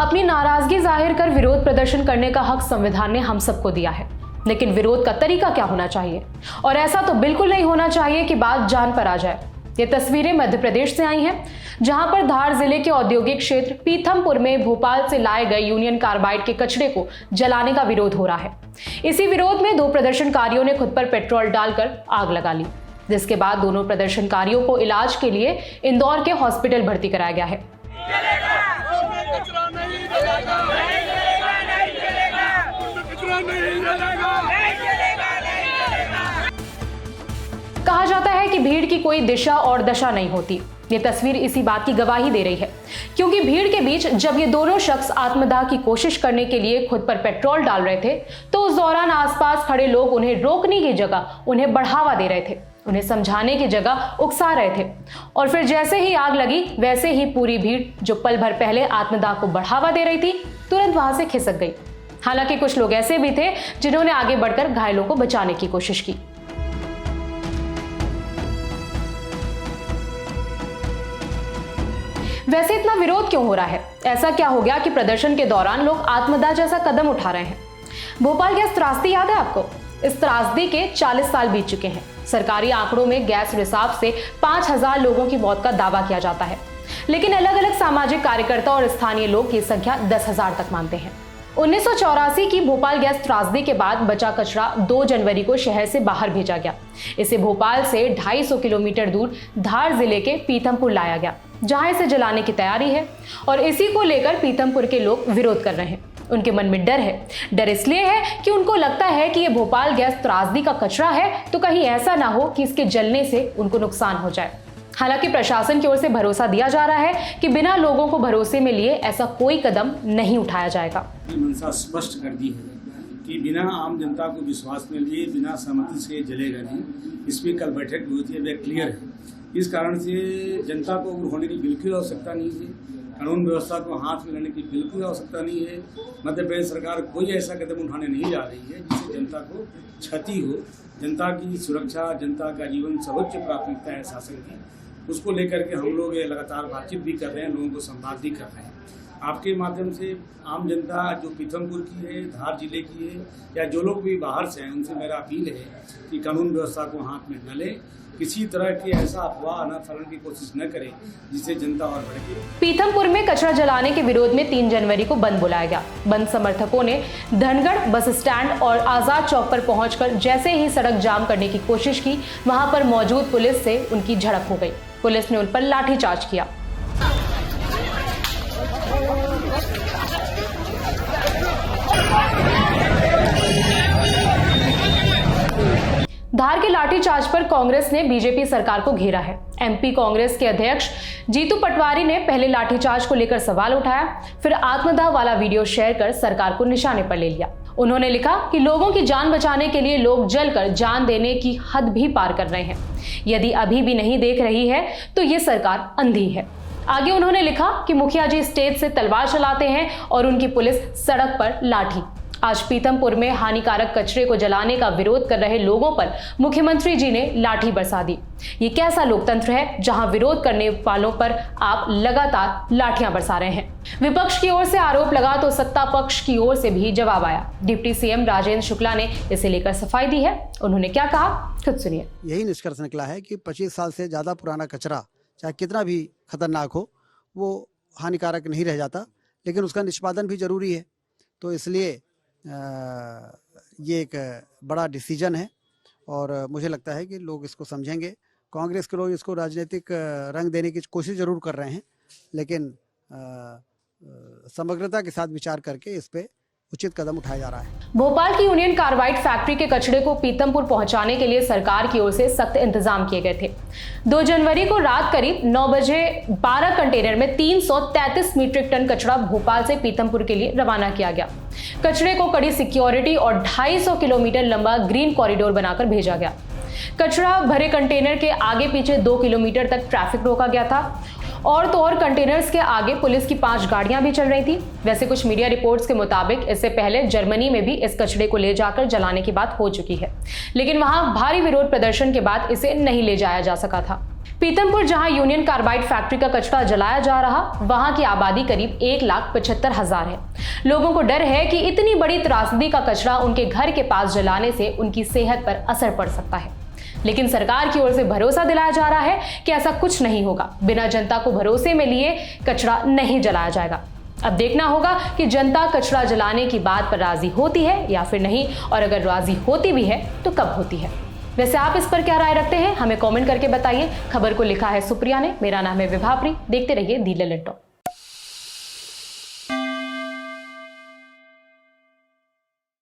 अपनी नाराजगी जाहिर कर विरोध प्रदर्शन करने का हक संविधान ने हम सबको दिया है, लेकिन विरोध का तरीका क्या होना चाहिए? और ऐसा तो बिल्कुल नहीं होना चाहिए कि बात जान पर आ जाए। ये तस्वीरें मध्य प्रदेश से आई हैं, जहां पर धार जिले के औद्योगिक क्षेत्र पीथमपुर में भोपाल से लाए गए यूनियन कार्बाइड के कचरे को जलाने का विरोध हो रहा है। इसी विरोध में 2 प्रदर्शनकारियों ने खुद पर पेट्रोल डालकर आग लगा ली, जिसके बाद दोनों प्रदर्शनकारियों को इलाज के लिए इंदौर के हॉस्पिटल भर्ती कराया गया है। कहा जाता है कि भीड़ की कोई दिशा और दशा नहीं होती। ये तस्वीर इसी बात की गवाही दे रही है, क्योंकि भीड़ के बीच जब ये दोनों शख्स आत्मदाह की कोशिश करने के लिए खुद पर पेट्रोल डाल रहे थे, तो उस दौरान आसपास खड़े लोग उन्हें रोकने की जगह उन्हें बढ़ावा दे रहे थे, उन्हें समझाने की जगह उकसा रहे थे। और फिर जैसे ही आग लगी, वैसे ही पूरी भीड़ जो पल भर पहले आत्मदाह को बढ़ावा दे रही थी, तुरंत वहां से खिसक गई। हालांकि कुछ लोग ऐसे भी थे जिन्होंने आगे बढ़कर घायलों को बचाने की कोशिश की। वैसे इतना विरोध क्यों हो रहा है? ऐसा क्या हो गया कि प्रदर्शन के दौरान लोग आत्मदाह जैसा कदम उठा रहे हैं? भोपाल गैस त्रासदी याद है आपको? इस त्रासदी के 40 साल बीत चुके हैं। सरकारी आंकड़ों में गैस रिसाव से 5000 लोगों की मौत का दावा किया जाता है, लेकिन अलग अलग सामाजिक कार्यकर्ता और स्थानीय लोग ये संख्या 10,000 तक मानते हैं। 1984 की भोपाल गैस त्रासदी के बाद बचा कचरा 2 जनवरी को शहर से बाहर भेजा गया। इसे भोपाल से 250 किलोमीटर दूर धार जिले के पीथमपुर लाया गया, जहां इसे जलाने की तैयारी है। और इसी को लेकर पीथमपुर के लोग विरोध कर रहे हैं। उनके मन में डर है। डर इसलिए है कि उनको लगता है कि ये भोपाल गैस त्रासदी का कचरा है, तो कहीं ऐसा ना हो कि इसके जलने से उनको नुकसान हो जाए। हालांकि प्रशासन की ओर से भरोसा दिया जा रहा है कि बिना लोगों को भरोसे में लिए ऐसा कोई कदम नहीं उठाया जाएगा। मंशा स्पष्ट कर दी है कि बिना आम जनता को विश्वास में लिए बिना सहमति से जलेगा नहीं। इसमें कल बैठक हुई थी, वह क्लियर है। इस कारण से जनता को होने की बिल्कुल आवश्यकता नहीं है। कानून व्यवस्था को हाथ में लेने की बिल्कुल आवश्यकता नहीं है। मध्य प्रदेश सरकार कोई ऐसा कदम उठाने नहीं जा रही है जिससे जनता को क्षति हो। जनता की सुरक्षा, जनता का जीवन सर्वोच्च प्राथमिकता है शासन की। उसको लेकर के हम लोग लगातार बातचीत भी कर रहे हैं, लोगों को संवाद भी कर रहे हैं। आपके माध्यम से आम जनता जो पीथमपुर की है, धार जिले की है, या जो लोग भी बाहर से हैं, उनसे मेरा अपील है कि कानून व्यवस्था को हाथ में न लें, किसी तरह की ऐसा अफवाह न फैलाने की कोशिश न करें जिससे जनता और भड़के। पीथमपुर में कचरा जलाने के विरोध में 3 जनवरी को बंद बुलाया गया। बंद समर्थकों ने धनगढ़ बस स्टैंड और आजाद चौक पर पहुंचकर जैसे ही सड़क जाम करने की कोशिश की, वहां पर मौजूद पुलिस से उनकी झड़प हो गई। पुलिस ने उन पर लाठीचार्ज किया। धार के लाठीचार्ज पर कांग्रेस ने बीजेपी सरकार को घेरा है। एमपी कांग्रेस के अध्यक्ष जीतू पटवारी ने पहले लाठीचार्ज को लेकर सवाल उठाया, फिर आत्मदाह वाला वीडियो शेयर कर सरकार को निशाने पर ले लिया। उन्होंने लिखा कि लोगों की जान बचाने के लिए लोग जलकर जान देने की हद भी पार कर रहे हैं। यदि अभी भी नहीं देख रही है तो ये सरकार अंधी है। आगे उन्होंने लिखा कि मुखिया जी स्टेज से तलवार चलाते हैं और उनकी पुलिस सड़क पर लाठी। आज पीथमपुर में हानिकारक कचरे को जलाने का विरोध कर रहे लोगों पर मुख्यमंत्री जी ने लाठी बरसा दी। ये कैसा लोकतंत्र है जहां विरोध करने वालों पर आप लगातार लाठियां बरसा रहे हैं? विपक्ष की ओर से आरोप लगा तो सत्ता पक्ष की ओर से भी जवाब आया। डिप्टी सीएम राजेंद्र शुक्ला ने इसे लेकर सफाई दी है। उन्होंने क्या कहा, खुद सुनिए। यही निष्कर्ष निकला है कि 25 साल से ज्यादा पुराना कचरा चाहे कितना भी खतरनाक हो, वो हानिकारक नहीं रह जाता, लेकिन उसका निष्पादन भी जरूरी है। तो इसलिए ये एक बड़ा डिसीजन है और मुझे लगता है कि लोग इसको समझेंगे। कांग्रेस के लोग इसको राजनीतिक रंग देने की कोशिश जरूर कर रहे हैं, लेकिन समग्रता के साथ विचार करके इस पे उचित कदम उठाया जा रहा है। भोपाल की यूनियन कार्बाइड फैक्ट्री के कचरे को पीथमपुर पहुंचाने के लिए सरकार की ओर से सख्त इंतजाम किए गए थे। 2 जनवरी को रात करीब 9 बजे 12 कंटेनर में 333 मीट्रिक टन कचरा भोपाल से पीथमपुर के लिए रवाना किया गया। कचरे को कड़ी सिक्योरिटी और 250 किलोमीटर लंबा ग्रीन कॉरिडोर बनाकर भेजा गया। कचरा भरे कंटेनर के आगे पीछे 2 किलोमीटर तक ट्रैफिक रोका गया था और तो और कंटेनर्स के आगे पुलिस की 5 गाड़ियां भी चल रही थी। वैसे कुछ मीडिया रिपोर्ट्स के मुताबिक इससे पहले जर्मनी में भी इस कचरे को ले जाकर जलाने की बात हो चुकी है, लेकिन वहां भारी विरोध प्रदर्शन के बाद इसे नहीं ले जाया जा सका था। पीतमपुर, जहां यूनियन कार्बाइड फैक्ट्री का कचरा जलाया जा रहा, वहां की आबादी करीब 1,75,000 है। लोगों को डर है कि इतनी बड़ी त्रासदी का कचरा उनके घर के पास जलाने से उनकी सेहत पर असर पड़ सकता है। लेकिन सरकार की ओर से भरोसा दिलाया जा रहा है कि ऐसा कुछ नहीं होगा। बिना जनता को भरोसे में लिए कचरा नहीं जलाया जाएगा। अब देखना होगा कि जनता कचरा जलाने की बात पर राजी होती है या फिर नहीं, और अगर राजी होती भी है तो कब होती है। वैसे आप इस पर क्या राय रखते हैं, हमें कमेंट करके बताइए। खबर को लिखा है सुप्रिया ने, मेरा नाम है विभावरी। देखते रहिए दी ललित टॉक।